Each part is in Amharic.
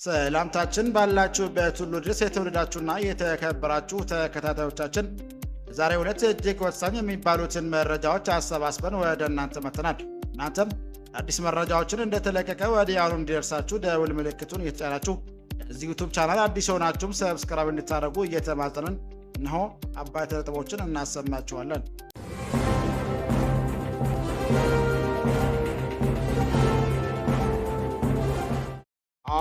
ሰላምታችን ባላችሁበት ሁሉ ድረስ የተወደዳችሁና የተከበራችሁ ተከታታዮቻችን ዛሬው ዕለት እጅግ ወሳኝ የሚባሉትን መረጃዎች አሰባስበን ወደ እናንተ መጥተናል። እናንተም አዲስ መረጃዎችን እንደተለቀቀ ወዲያውኑ እንዲደርሳችሁ ደውል ምልክቱን እየተጫናችሁ እዚህ ዩቲዩብ ቻናል አዲስ ሆናችሁም ሰብስክራይብ እንድታደርጉ እየተማጸንን እነሆ አባይ ነጥቦችን እናሰማችኋለን።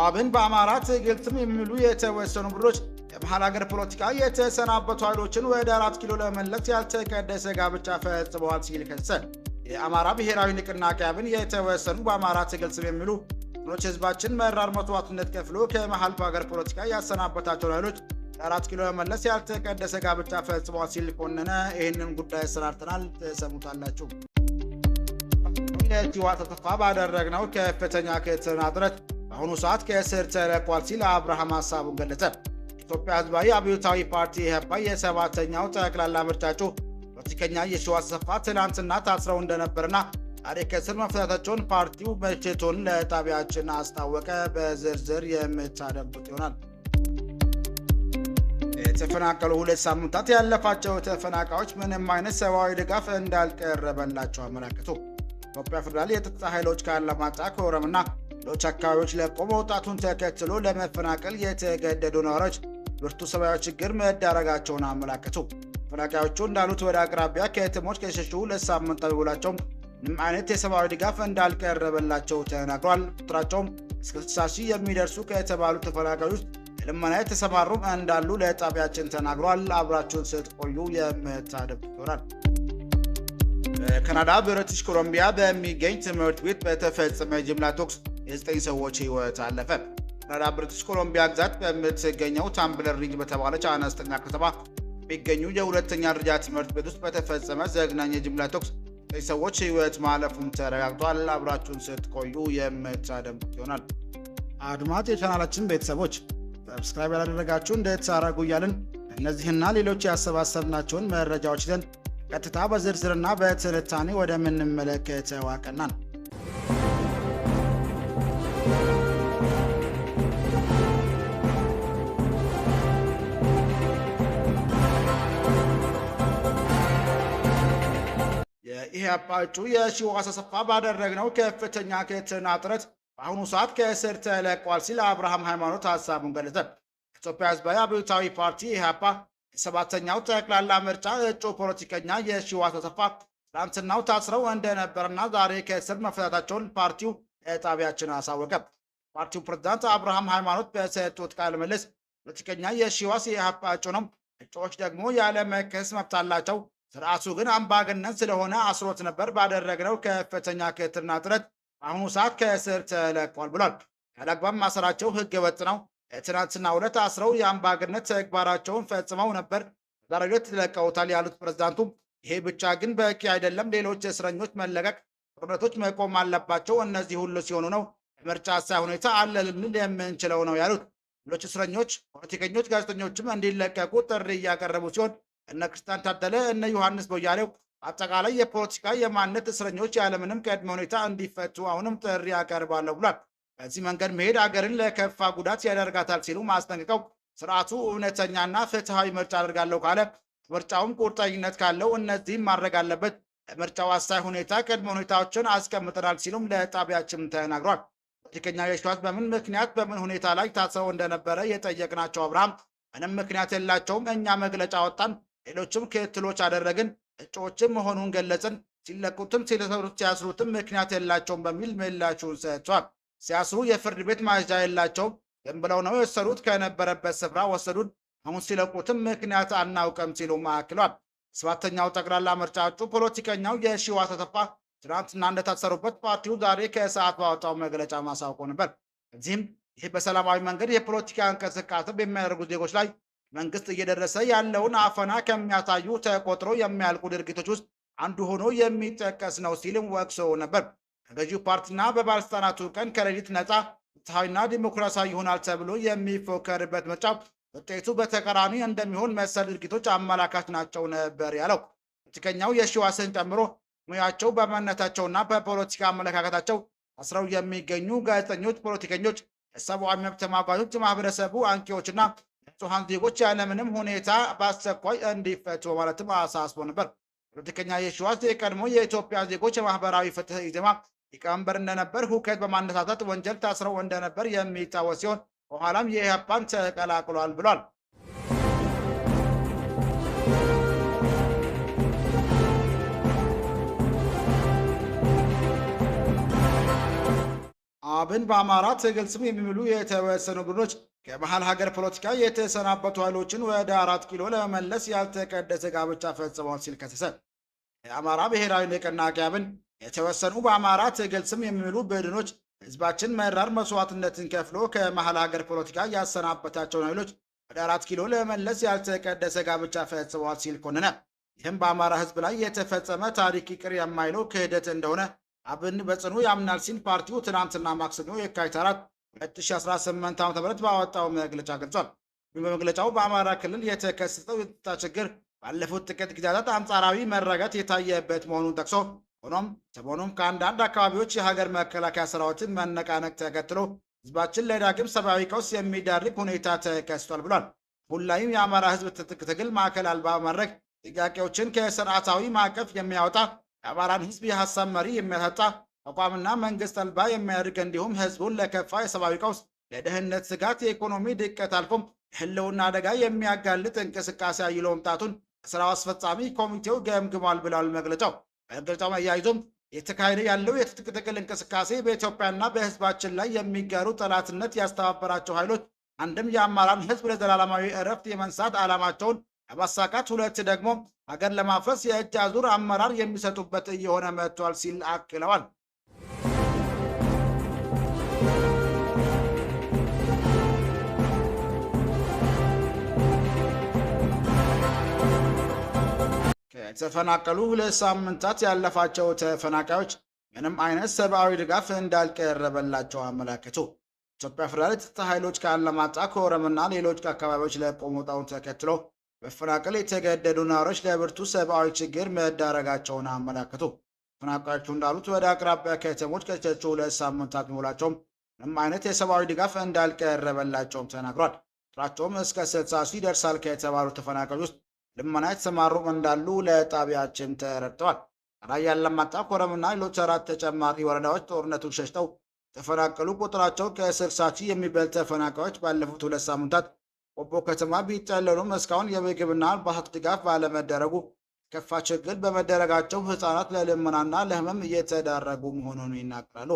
አብን በአማራ ትግልትም የሚሉ የተወሰኑ ቡድኖች የመሃል ሀገር ፖለቲካ የተሰናበቱ ኃይሎችን ወደ 4 ኪሎ ለመመለስ ያልተቀደሰ ጋብቻ ፈጽመዋል ሲል ከሰሰ። የአማራ ብሔራዊ ንቅናቄ አብን የተወሰኑ በአማራ ትግልትም የሚሉ ቡድኖች ህዝባችን መራር መስዋዕትነት ከፍሎ ከመሃል ሀገር ፖለቲካ ያሰናበታቸውን ኃይሎች ለ4 ኪሎ ለመመለስ ያልተቀደሰ ጋብቻ ፈጽመዋል ሲል ኮነነ። ይህንን ጉዳይ አሰናድተናል፣ ተሰሙታላችሁ። የህወሓት ተስፋ ባደረግነው ከፍተኛ ክትትልና ጥረት በአሁኑ ሰዓት ከእስር ተለቋል ሲል አብርሃም ሀሳቡን ገለጸ። ኢትዮጵያ ህዝባዊ አብዮታዊ ፓርቲ ኢህአፓ የሰባተኛው ጠቅላላ ምርጫ እጩ ፖለቲከኛ የሺዋስ አሰፋ ትናንትና ታስረው እንደነበርና ዛሬ ከእስር መፈታታቸውን ፓርቲው ምሽቱን ለጣቢያችን አስታወቀ። በዝርዝር የምታደምጡት ይሆናል። የተፈናቀሉ 2 ሳምንታት ያለፋቸው ተፈናቃዮች ምንም አይነት ሰብአዊ ድጋፍ እንዳልቀረበላቸው አመለከቱ። ኢትዮጵያ ፌዴራል የጸጥታ ኃይሎች ከአላማጣ ከኦሮምና ሌሎች አካባቢዎች ለቆ መውጣቱን ተከትሎ ለመፈናቀል የተገደዱ ነዋሪዎች ብርቱ ሰብአዊ ችግር መዳረጋቸውን አመለከቱ። ተፈናቃዮቹ እንዳሉት ወደ አቅራቢያ ከተሞች ከሸሹ 2 ሳምንታት ቢሞላቸውም ምንም አይነት የሰብአዊ ድጋፍ እንዳልቀረበላቸው ተናግሯል። ቁጥራቸውም እስከ 60 ሺህ የሚደርሱ ከተባሉ ተፈናቃዮች ለልመና የተሰማሩም እንዳሉ ለጣቢያችን ተናግሯል። አብራችሁን ስትቆዩ የምታደምጡ ይሆናል። በካናዳ ብሪቲሽ ኮሎምቢያ በሚገኝ ትምህርት ቤት በተፈጸመ ጅምላ ተኩስ የ9 ሰዎች ህይወት አለፈ። ካናዳ ብሪቲሽ ኮሎምቢያ ግዛት በምትገኘው ታምብለር ሪጅ በተባለች አነስተኛ ከተማ የሚገኙ የሁለተኛ ደረጃ ትምህርት ቤት ውስጥ በተፈጸመ ዘግናኝ የጅምላ ተኩስ 9 ሰዎች ህይወት ማለፉም ተረጋግጧል። አብራችሁን ስትቆዩ የምታደምጡት ይሆናል። አድማጭ የቻናላችን ቤተሰቦች ሰብስክራይብ ያላደረጋችሁ እንድታደርጉ እያልን እነዚህና ሌሎች ያሰባሰብናቸውን መረጃዎች ይዘን ቀጥታ በዝርዝርና በትንታኔ ወደምንመለከተው አቀናን። የኢህአፓ እጩ የሺዋስ አሰፋ ባደረግነው ከፍተኛ ክትትልና ጥረት በአሁኑ ሰዓት ከእስር ተለቋል ሲል አብርሃም ሃይማኖት ሀሳቡን ገለጸ። ኢትዮጵያ ህዝባዊ አብዮታዊ ፓርቲ ኢህአፓ የሰባተኛው ጠቅላላ ምርጫ እጩ ፖለቲከኛ የሺዋስ አሰፋ ትናንትናው ታስረው እንደነበርና ዛሬ ከእስር መፈታታቸውን ፓርቲው ለጣቢያችን አሳወቀ። ፓርቲው ፕሬዝዳንት አብርሃም ሃይማኖት በሰጡት ቃለ ምልልስ ፖለቲከኛ የሺዋስ የኢህአፓ እጩ ነው፣ እጩዎች ደግሞ ያለመከሰስ መብት አላቸው፣ ስርዓቱ ግን አምባገነን ስለሆነ አስሮት ነበር። ባደረግነው ከፍተኛ ክትትልና ጥረት በአሁኑ ሰዓት ከእስር ተለቋል ብሏል። ያለአግባብ ማሰራቸው ህገ ወጥ ነው። ትናንትናው ዕለት አስረው የአምባገነን ተግባራቸውን ፈጽመው ነበር፣ ዛሬ ዕለት ተለቀውታል ያሉት ፕሬዝዳንቱ ይሄ ብቻ ግን በቂ አይደለም፣ ሌሎች እስረኞች መለቀቅ፣ ጦርነቶች መቆም አለባቸው። እነዚህ ሁሉ ሲሆኑ ነው ምርጫ አሳይ ሁኔታ አለ ልንል የምንችለው ነው ያሉት። ሌሎች እስረኞች፣ ፖለቲከኞች፣ ጋዜጠኞችም እንዲለቀቁ ጥሪ እያቀረቡ ሲሆን እነ ክርስቲያን ታደለ፣ እነ ዮሐንስ ቦያሌው አጠቃላይ የፖለቲካ የማንነት እስረኞች ያለምንም ቅድመ ሁኔታ እንዲፈቱ አሁንም ጥሪ ያቀርባለሁ ብሏል። በዚህ መንገድ መሄድ አገርን ለከፋ ጉዳት ያደርጋታል ሲሉ ማስጠንቀቀው ስርዓቱ እውነተኛና ፍትሐዊ ምርጫ አደርጋለሁ ካለ ምርጫውም ቁርጠኝነት ካለው እነዚህም ማድረግ አለበት። ለምርጫው አሳይ ሁኔታ ቅድመ ሁኔታዎችን አስቀምጠናል ሲሉም ለጣቢያችን ተናግሯል። ፖለቲከኛ የሺዋስ በምን ምክንያት በምን ሁኔታ ላይ ታስረው እንደነበረ የጠየቅናቸው አብርሃም ምንም ምክንያት የላቸውም፣ እኛ መግለጫ ወጣን፣ ሌሎችም ክትትሎች አደረግን፣ እጩዎችም መሆኑን ገለጽን፣ ሲለቁትም ሲያስሩትም ምክንያት የላቸውም በሚል ምላሹን ሰጥቷል። ሲያስሩ የፍርድ ቤት ማዘዣ የላቸውም፣ ዝም ብለው ነው የወሰዱት፣ ከነበረበት ስፍራ ወሰዱን፣ አሁን ሲለቁትም ምክንያት አናውቅም ሲሉ አክሏል። ሰባተኛው ጠቅላላ ምርጫ እጩ ፖለቲከኛው የሺዋስ አሰፋ ትናንትና እንደታሰሩበት ፓርቲው ዛሬ ከሰዓት ባወጣው መግለጫ ማሳውቆ ነበር። እዚህም ይህ በሰላማዊ መንገድ የፖለቲካ እንቅስቃሴ በሚያደርጉ ዜጎች ላይ መንግስት እየደረሰ ያለውን አፈና ከሚያሳዩ ተቆጥሮ የሚያልቁ ድርጊቶች ውስጥ አንዱ ሆኖ የሚጠቀስ ነው ሲልም ወቅሶ ነበር። ከገዢው ፓርቲና በባለስልጣናቱ ቀን ከሌሊት ነፃ ፍትሐዊና ዲሞክራሲያዊ ይሆናል ተብሎ የሚፎከርበት ምርጫ ውጤቱ በተቃራኒ እንደሚሆን መሰል ድርጊቶች አመላካች ናቸው ነበር ያለው። ፖለቲከኛው የሺዋስን ጨምሮ ሙያቸው በማንነታቸውና በፖለቲካ አመለካከታቸው አስረው የሚገኙ ጋዜጠኞች፣ ፖለቲከኞች፣ የሰብአዊ መብት ተሟጋቾች፣ ማህበረሰቡ አንቂዎችና ንጹሐን ዜጎች ያለምንም ሁኔታ በአስቸኳይ እንዲፈቱ በማለትም አሳስቦ ነበር። ፖለቲከኛ የሺዋስ የቀድሞ የኢትዮጵያ ዜጎች የማህበራዊ ፍትህ ኢዜማ ሊቀመንበር እንደነበር ሁከት በማነሳሳት ወንጀል ታስረው እንደነበር የሚታወስ ሲሆን በኋላም የኢህአፓን ተቀላቅሏል ብሏል። አብን በአማራ ትግል ስም የሚምሉ የተወሰኑ ቡድኖች ከመሀል ሀገር ፖለቲካ የተሰናበቱ ኃይሎችን ወደ 4 ኪሎ ለመመለስ ያልተቀደሰ ጋብቻ ፈጽመዋል ሲል ከሰሰ። የአማራ ብሔራዊ ንቅናቄ አብን የተወሰኑ በአማራ ትግል ስም የሚምሉ ቡድኖች ህዝባችን መራር መስዋዕትነትን ከፍሎ ከመሀል ሀገር ፖለቲካ ያሰናበታቸውን ኃይሎች ወደ 4 ኪሎ ለመመለስ ያልተቀደሰ ጋብቻ ፈጽመዋል ሲል ኮነነ። ይህም በአማራ ህዝብ ላይ የተፈጸመ ታሪክ ይቅር የማይለው ክህደት እንደሆነ አብን በጽኑ ያምናል ሲል ፓርቲው ትናንትና ማክሰኞ የካቲት 4 2018 ዓ.ም ባወጣው መግለጫ ገልጿል። በመግለጫው በአማራ ክልል የተከሰተው የጸጥታ ችግር ባለፉት ጥቂት ጊዜያት አንጻራዊ መረጋጋት የታየበት መሆኑን ጠቅሶ ሆኖም ሰሞኑን ከአንዳንድ አካባቢዎች የሀገር መከላከያ ሰራዊትን መነቃነቅ ተከትሎ ህዝባችን ለዳግም ሰብአዊ ቀውስ የሚዳርግ ሁኔታ ተከስቷል ብሏል። ሁላይም የአማራ ህዝብ ትጥቅ ትግል ማዕከል አልባ በማድረግ ጥያቄዎችን ከስርዓታዊ ማዕቀፍ የሚያወጣ የአማራን ህዝብ የሀሳብ መሪ የሚያሳጣ ተቋምና መንግስት አልባ የሚያደርግ እንዲሁም ህዝቡን ለከፋ የሰብአዊ ቀውስ፣ ለደህንነት ስጋት፣ የኢኮኖሚ ድቀት አልፎም የህልውና አደጋ የሚያጋልጥ እንቅስቃሴ አይሎ መምጣቱን ስራው አስፈጻሚ ኮሚቴው ገምግሟል ብሏል መግለጫው። መግለጫው አያይዞም የተካሄደ ያለው የትጥቅ ትግል እንቅስቃሴ በኢትዮጵያና በህዝባችን ላይ የሚጋሩ ጠላትነት ያስተባበራቸው ኃይሎች አንድም የአማራን ህዝብ ለዘላለማዊ እረፍት የመንሳት ዓላማቸውን ለማሳካት፣ ሁለት ደግሞ ሀገር ለማፍረስ የእጅ አዙር አመራር የሚሰጡበት እየሆነ መጥቷል ሲል አክለዋል። ከተፈናቀሉ 2 ሳምንታት ያለፋቸው ተፈናቃዮች ምንም አይነት ሰብአዊ ድጋፍ እንዳልቀረበላቸው አመላከቱ። ኢትዮጵያ ፌዴራል የጸጥታ ኃይሎች ከአላማጣ፣ ከኦሮምና ሌሎች አካባቢዎች ለቀው መውጣቱን ተከትሎ መፈናቀል የተገደዱ ነዋሪዎች ለብርቱ ሰብአዊ ችግር መዳረጋቸውን አመላከቱ። ተፈናቃዮቹ እንዳሉት ወደ አቅራቢያ ከተሞች ከሸሹ 2 ሳምንታት ቢሞላቸውም ምንም አይነት የሰብአዊ ድጋፍ እንዳልቀረበላቸውም ተናግሯል። ቁጥራቸውም እስከ 60 ሺህ ይደርሳል ከተባሉ ተፈናቃዮች ውስጥ ልመና የተሰማሩ እንዳሉ ለጣቢያችን ተረድተዋል። ራያ አላማጣ፣ ኮረምና ሌሎች 4 ተጨማሪ ወረዳዎች ጦርነቱን ሸሽተው ተፈናቀሉ ቁጥራቸው ከ60 ሺህ የሚበልጥ ተፈናቃዮች ባለፉት 2 ሳምንታት ቆቦ ከተማ ቢጠለሉም እስካሁን የምግብና አልባሳት ድጋፍ ባለመደረጉ ከፋ ችግር በመደረጋቸው ህፃናት ለልመናና ለህመም እየተዳረጉ መሆኑን ይናገራሉ።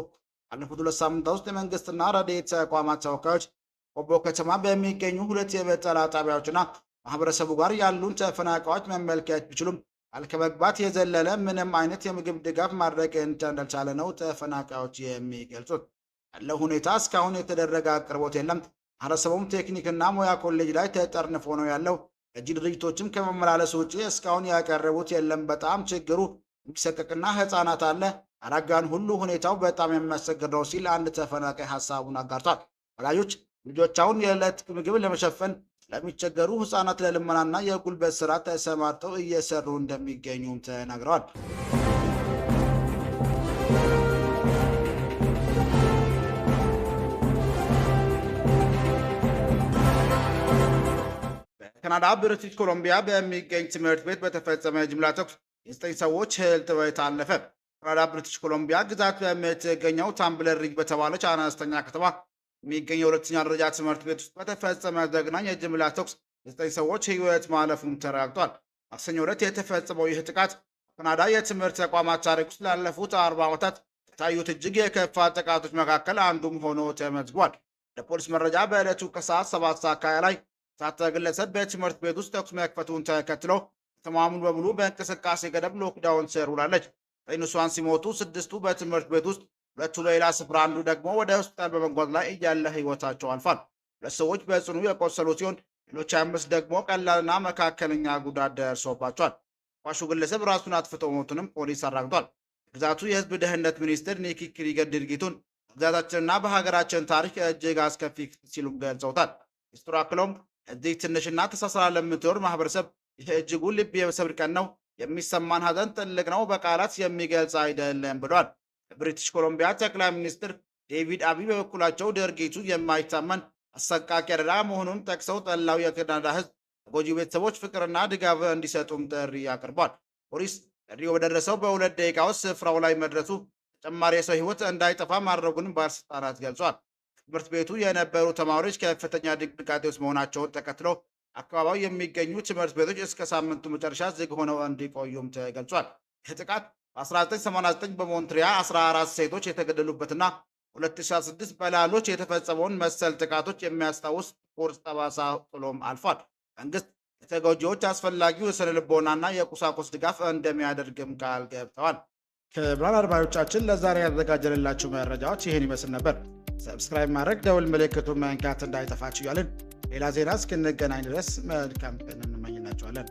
ባለፉት 2 ሳምንታት ውስጥ የመንግስትና ረድኤት ተቋማት ተወካዮች ቆቦ ከተማ በሚገኙ 2 የመጠለያ ጣቢያዎችና ማህበረሰቡ ጋር ያሉን ተፈናቃዮች መመልከት ቢችሉም አልከመግባት የዘለለ ምንም አይነት የምግብ ድጋፍ ማድረግ እንዳልቻለ ነው ተፈናቃዮች የሚገልጹት። ያለው ሁኔታ እስካሁን የተደረገ አቅርቦት የለም። ማህበረሰቡም ቴክኒክና ሙያ ኮሌጅ ላይ ተጠርንፎ ነው ያለው። እጅ ድርጅቶችም ከመመላለስ ውጭ እስካሁን ያቀረቡት የለም። በጣም ችግሩ የሚሰቀቅና ህፃናት አለ። አረጋን ሁሉ ሁኔታው በጣም የሚያስቸግር ነው ሲል አንድ ተፈናቃይ ሀሳቡን አጋርቷል። ወላጆች ልጆቻውን የዕለት ምግብ ለመሸፈን ለሚቸገሩ ህፃናት ለልመናና የጉልበት ስራ ተሰማርተው እየሰሩ እንደሚገኙም ተናግረዋል። በካናዳ ብሪቲሽ ኮሎምቢያ በሚገኝ ትምህርት ቤት በተፈጸመ ጅምላ ተኩስ የ9 ሰዎች ህይወት አለፈ። ካናዳ ብሪቲሽ ኮሎምቢያ ግዛት በምትገኘው ታምብለር ሪጅ በተባለች አነስተኛ ከተማ የሚገኘው 2ኛ ደረጃ ትምህርት ቤት ውስጥ በተፈጸመ ዘግናኝ የጅምላ ተኩስ የ9 ሰዎች ህይወት ማለፉን ተረጋግጧል። ማክሰኞ ዕለት የተፈጸመው ይህ ጥቃት ካናዳ የትምህርት ተቋማት ታሪክ ውስጥ ላለፉት 40 ዓመታት ከታዩት እጅግ የከፋ ጥቃቶች መካከል አንዱም ሆኖ ተመዝግቧል። ለፖሊስ መረጃ በዕለቱ ከሰዓት 7 ሰዓት ላይ የታጠቀ ግለሰብ በትምህርት ቤት ውስጥ ተኩስ መክፈቱን ተከትሎ ከተማዋ ሙሉ በሙሉ በእንቅስቃሴ ገደብ ሎክዳውን ስር ውላለች። 9 ንጹሃን ሲሞቱ 6ቱ በትምህርት ቤት ውስጥ፣ 2ቱ ሌላ ስፍራ፣ አንዱ ደግሞ ወደ ሆስፒታል በመጓዝ ላይ እያለ ህይወታቸው አልፏል። 2 ሰዎች በጽኑ የቆሰሉ ሲሆን ሌሎች 5 ደግሞ ቀላልና መካከለኛ ጉዳት ደርሶባቸዋል። ኳሹ ግለሰብ ራሱን አጥፍቶ ሞቱንም ፖሊስ አረጋግጧል። ግዛቱ የህዝብ ደህንነት ሚኒስትር ኒኪ ክሪገር ድርጊቱን በግዛታችንና በሀገራችን ታሪክ እጅግ አስከፊ ሲሉም ገልጸውታል። ሚኒስትሩ አክለውም እዚህ ትንሽና ተሳስራ ለምትኖር ማህበረሰብ ይህ እጅጉን ልብ የሚሰብር ቀን ነው። የሚሰማን ሀዘን ጥልቅ ነው፣ በቃላት የሚገልጽ አይደለም ብሏል። የብሪቲሽ ኮሎምቢያ ጠቅላይ ሚኒስትር ዴቪድ አብይ በበኩላቸው ድርጊቱ የማይታመን አሰቃቂ አደጋ መሆኑን ጠቅሰው ጠላው የካናዳ ሕዝብ ተጎጂ ቤተሰቦች ፍቅርና ድጋፍ እንዲሰጡም ጥሪ አቅርቧል። ፖሊስ ጥሪው በደረሰው በ2 ደቂቃ ውስጥ ስፍራው ላይ መድረሱ ተጨማሪ የሰው ሕይወት እንዳይጠፋ ማድረጉን ባለስልጣናት ገልጿል። ትምህርት ቤቱ የነበሩ ተማሪዎች ከፍተኛ ድንጋጤ ውስጥ መሆናቸውን ተከትሎ አካባቢው የሚገኙ ትምህርት ቤቶች እስከ ሳምንቱ መጨረሻ ዝግ ሆነው እንዲቆዩም ተገልጿል። ይህ ጥቃት በ1989 በሞንትሪያ 14 ሴቶች የተገደሉበትና 2016 በላሎች የተፈጸመውን መሰል ጥቃቶች የሚያስታውስ ቁርጥ ጠባሳ ጥሎም አልፏል። መንግስት ለተጎጂዎች አስፈላጊው የስነ ልቦናና የቁሳቁስ ድጋፍ እንደሚያደርግም ቃል ገብተዋል። ክቡራን አድማጮቻችን ለዛሬ ያዘጋጀንላችሁ መረጃዎች ይህን ይመስል ነበር። ሰብስክራይብ ማድረግ፣ ደውል ምልክቱን መንካት እንዳይጠፋችሁ እያልን ሌላ ዜና እስክንገናኝ ድረስ መልካም ቀን እንመኝላችኋለን።